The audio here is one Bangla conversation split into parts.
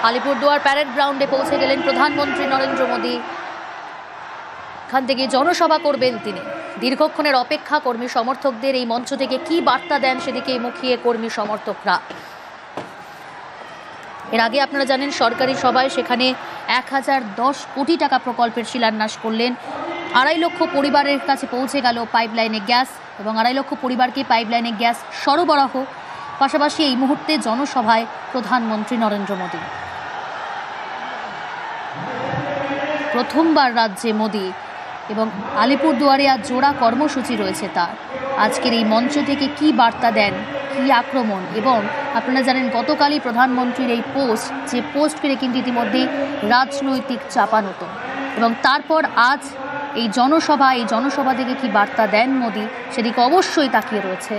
আলিপুরদুয়ার প্যারেড গ্রাউন্ডে পৌঁছে গেলেন প্রধানমন্ত্রী নরেন্দ্র মোদী। এখান থেকে জনসভা করবেন তিনি। দীর্ঘক্ষণের অপেক্ষা, কর্মী সমর্থকদের এই মঞ্চ থেকে কি বার্তা দেন সেদিকে মুখিয়ে কর্মী সমর্থকরা। এর আগে আপনারা জানেন সরকারি সভায় সেখানে 1010 কোটি টাকা প্রকল্পের শিলান্যাস করলেন। 2.5 লক্ষ পরিবারের কাছে পৌঁছে গেল পাইপলাইনে গ্যাস এবং 2.5 লক্ষ পরিবারকে পাইপলাইনে গ্যাস সরবরাহ। পাশাপাশি এই মুহূর্তে জনসভায় প্রধানমন্ত্রী নরেন্দ্র মোদী। প্রথমবার রাজ্যে মোদী এবং আলিপুরদুয়ারে আজ জোড়া কর্মসূচি রয়েছে তার। আজকের এই মঞ্চ থেকে কি বার্তা দেন, কি আক্রমণ, এবং আপনারা জানেন গতকালই প্রধানমন্ত্রীর এই যে পোস্ট পেরে কিন্তু ইতিমধ্যেই রাজনৈতিক চাপানুতো, এবং তারপর আজ এই জনসভা থেকে কি বার্তা দেন মোদী সেদিকে অবশ্যই তাকিয়ে রয়েছে।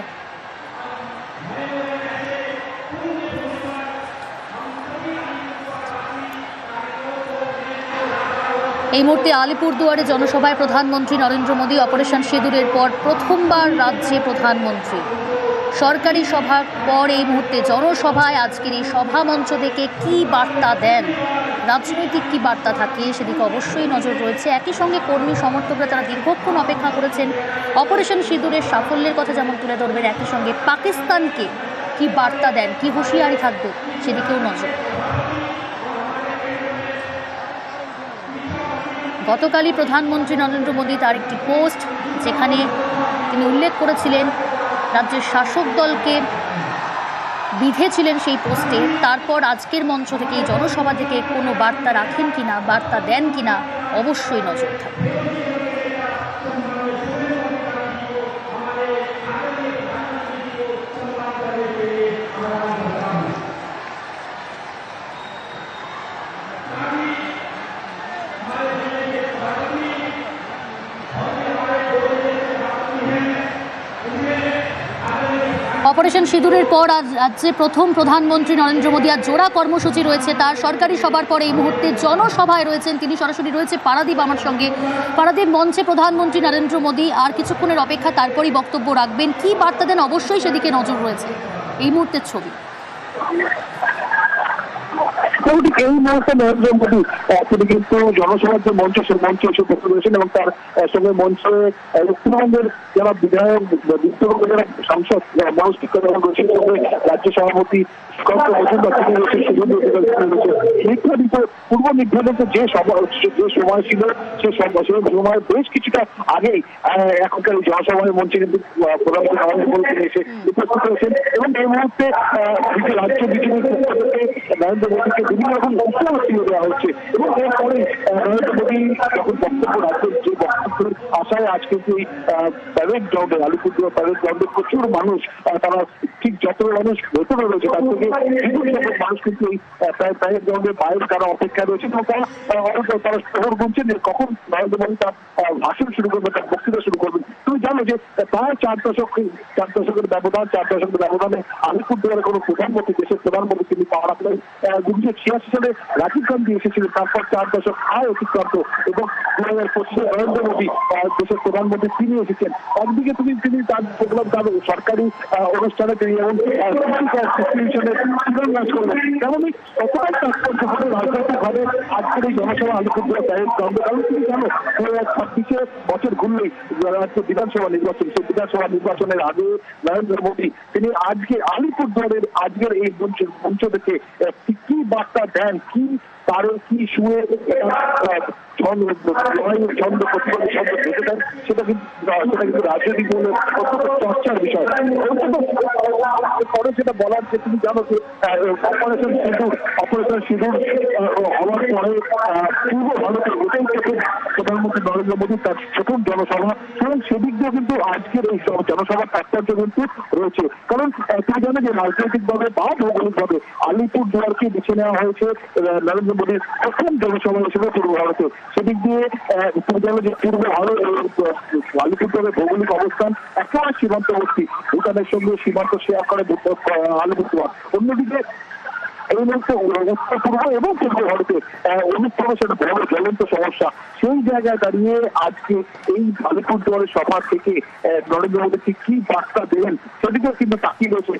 এই মুহূর্তে আলিপুরদুয়ারে জনসভায় প্রধানমন্ত্রী নরেন্দ্র মোদী। অপারেশন সিঁদুরের পর প্রথমবার রাজ্যে প্রধানমন্ত্রী। সরকারি সভার পর এই মুহূর্তে জনসভায় আজকের এই সভা মঞ্চ থেকে কি বার্তা দেন, রাজনৈতিক কি বার্তা থাকে সেদিকে অবশ্যই নজর রয়েছে। একই সঙ্গে কর্মী সমর্থকরা তারা দীর্ঘক্ষণ অপেক্ষা করেছেন অপারেশন সিঁদুরের সাফল্যের কথা যেমন তুলে ধরবেন, একই সঙ্গে পাকিস্তানকে কি বার্তা দেন, কি হুঁশিয়ারি থাকবে সেদিকেও নজর। গতকালই প্রধানমন্ত্রী নরেন্দ্র মোদী তার একটি পোস্ট, যেখানে তিনি উল্লেখ করেছিলেন রাজ্যের শাসক দলকে বিধেছিলেন সেই পোস্টে। তারপর আজকের মঞ্চ থেকে এই জনসভা থেকে কোনো বার্তা রাখেন কিনা, বার্তা দেন কিনা অবশ্যই নজর থাকবে। অপারেশন সিঁদুরের পর আজ রাজ্যে প্রথম প্রধানমন্ত্রী নরেন্দ্র মোদী। আজ জোড়া কর্মসূচি রয়েছে তার। সরকারি সভার পরে এই মুহূর্তে জনসভায় রয়েছেন তিনি। সরাসরি রয়েছে পারাদীপ আমার সঙ্গে। পারাদীপ, মঞ্চে প্রধানমন্ত্রী নরেন্দ্র মোদী আর কিছুক্ষণের অপেক্ষা, তারপরই বক্তব্য রাখবেন। কি বার্তা দেন অবশ্যই সেদিকে নজর রয়েছে। এই মুহূর্তের ছবি। এই মুহূর্তে নরেন্দ্র মোদী তিনি কিন্তু জনসভার যে মঞ্চ, সেই মঞ্চে এসে উপস্থিত রয়েছেন এবং তার সঙ্গে মঞ্চে উত্তরবঙ্গের যারা বিধায়ক, যারা সাংসদ, মনোজ টিক্কা রয়েছেন, রাজ্য সভাপতি পূর্ব নির্ধারিত যে সময় ছিল সে সময় বেশ কিছুটা আগেই এখনকার জনসভায় মঞ্চে কিন্তু প্রধানমন্ত্রী নরেন্দ্র মোদী এসে উপস্থিত হয়েছেন এবং এই মুহূর্তে রাজ্য বিজেপির পক্ষ থেকে নরেন্দ্র মোদীকে বিভিন্ন রকম বক্তব্য দেওয়া হচ্ছে এবং এরপরে নরেন্দ্র মোদী যখন রাজ্যের যে বক্তব্যের আশায় আজ কিন্তু এই প্যারেড গ্রাউন্ডে, আলিপুরদুয়ার প্যারেড গ্রাউন্ডে প্রচুর মানুষ, তারা ঠিক যত মানুষ ভেতরে রয়েছে তার থেকে মানুষ কিন্তু এই প্যারেড গ্রাউন্ডের বাইরে তারা অপেক্ষা রয়েছে এবং তারা শহর গুনছেন কখন নরেন্দ্র মোদী তার ভাষণ শুরু করবেন, তার বক্তৃতা শুরু করবেন। তুমি জানো যে প্রায় 4 দশকের ব্যবধানে আলিপুরদুয়ারে কোনো প্রধানমন্ত্রী, দেশের প্রধানমন্ত্রী তিনি পাওয়া রাখলেন। 1986 সালে রাজীব গান্ধী এসেছিলেন, তারপর 4 দশক অতিক্রান্ত এবং 2025 নরেন্দ্র মোদী দেশের প্রধানমন্ত্রী তিনি এসেছেন। একদিকে তিনি তার দেখলাম তার সরকারি অনুষ্ঠানে তিনি এবং শিলান্যাস করলেন। তেমনই কতটাই তাৎপর্যভাবে রাজনৈতিকভাবে আজকের এই জনসভা আলিপুরদুয়ার প্যারেড গ্রাউন্ডে, কারণ তিনি জানো 2026 বছর ঘুরলেই রাজ্য বিধানসভা নির্বাচন, সেই বিধানসভা নির্বাচনের আগে নরেন্দ্র মোদী তিনি আজকে আলিপুরদুয়ারের আজকের এই মঞ্চ থেকে কি বার্তা দেন, কি তারও কি শুয়ে ছন্দ প্রতিবাদী ছন্দ দেখে দেন, সেটা কিন্তু রাজনৈতিক দলের অত্যন্ত চর্চার বিষয়। পরে সেটা বলার যে তুমি জানো যে অপারেশন সিঁদুর হওয়ার পরে পূর্ব ভারতের গোটাই থেকে প্রধানমন্ত্রী নরেন্দ্র মোদী তার প্রথম জনসভা, এবং সেদিক দিয়ে কিন্তু আজকের এই জনসভার তাৎপর্য কিন্তু রয়েছে। কারণ তুমি জানো যে রাজনৈতিকভাবে বা ভৌগোলিকভাবে আলিপুরদুয়ারকে বেছে নেওয়া হয়েছে নরেন্দ্র মোদীর প্রথম জনসভা হিসেবে পূর্ব ভারতে। সেদিক দিয়ে তুমি জানো যে পূর্ব ভারত আলিপুরদুয়ারের ভৌগোলিক অবস্থান একেবারে সীমান্তবর্তী, ভুটানের সঙ্গে সীমান্ত শেয়ার করে আলিপুরদুয়ার। অন্যদিকে এই মুহূর্তে উত্তর পূর্ব এবং পূর্ব ভারতে অনুপ্রবেশ সেটা বড় জ্বলন্ত সমস্যা। সেই জায়গায় দাঁড়িয়ে আজকে এই আলিপুরদুয়ারের সভা থেকে নরেন্দ্র মোদী ঠিক কি বার্তা দেবেন সেদিকেও কিন্তু তাকিয়ে রয়েছে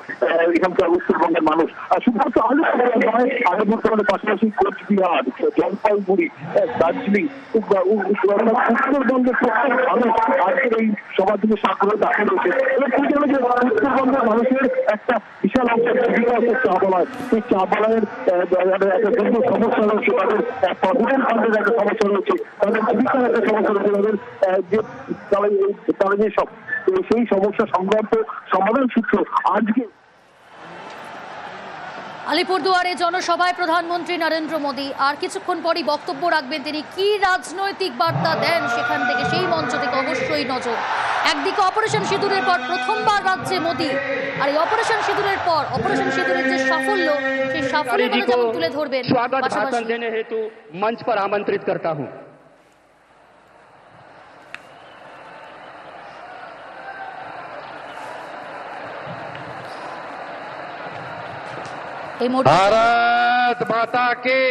এখানকার উত্তরবঙ্গের মানুষ। আর শুধুমাত্র আলিপুরদুয়ার নয়, আলিপুরদুয়ারের পাশাপাশি কোচবিহার, জলপাইগুড়ি, দার্জিলিং, উত্তরবঙ্গের প্রত্যেক মানুষ আজকের এই সভা থেকে সাগ্রহ দাখিল রয়েছে। উত্তরবঙ্গের মানুষের একটা বিশাল অংশের জীবিকা হচ্ছে চা বাগান। সেই চা বাগানের একটা সুন্দর সমস্যা রয়েছে, তাদের প্রভিডেন্ট ফান্ডের একটা সমস্যা রয়েছে, তাদের জীবিকার একটা সমস্যা রয়েছে, তাদের যে তারা যে সব সেই সমস্যা সংক্রান্ত সমাধান সূত্র আজকে আলিপুরদুয়ারে জনসভায় প্রধানমন্ত্রী নরেন্দ্র মোদী আর কিছুক্ষণ পরই বক্তব্য রাখবেন। তিনি কি রাজনৈতিক বার্তা দেন সেখান থেকে, সেই মঞ্চ থেকে অবশ্যই নজর। একদিকে অপারেশন সিঁদুরের পর প্রথমবার রাজ্যে মোদী, আর এই অপারেশন সিঁদুরের পর অপারেশন সিঁদুরের যে সাফল্য, সেই সাফল্যের কথা যেমন তুলে ধরবেন, स्वागत भाषण পাশাপাশি देने हेतु मंच पर आमंत्रित करता हूं। এই মুহূর্তে भारत माता की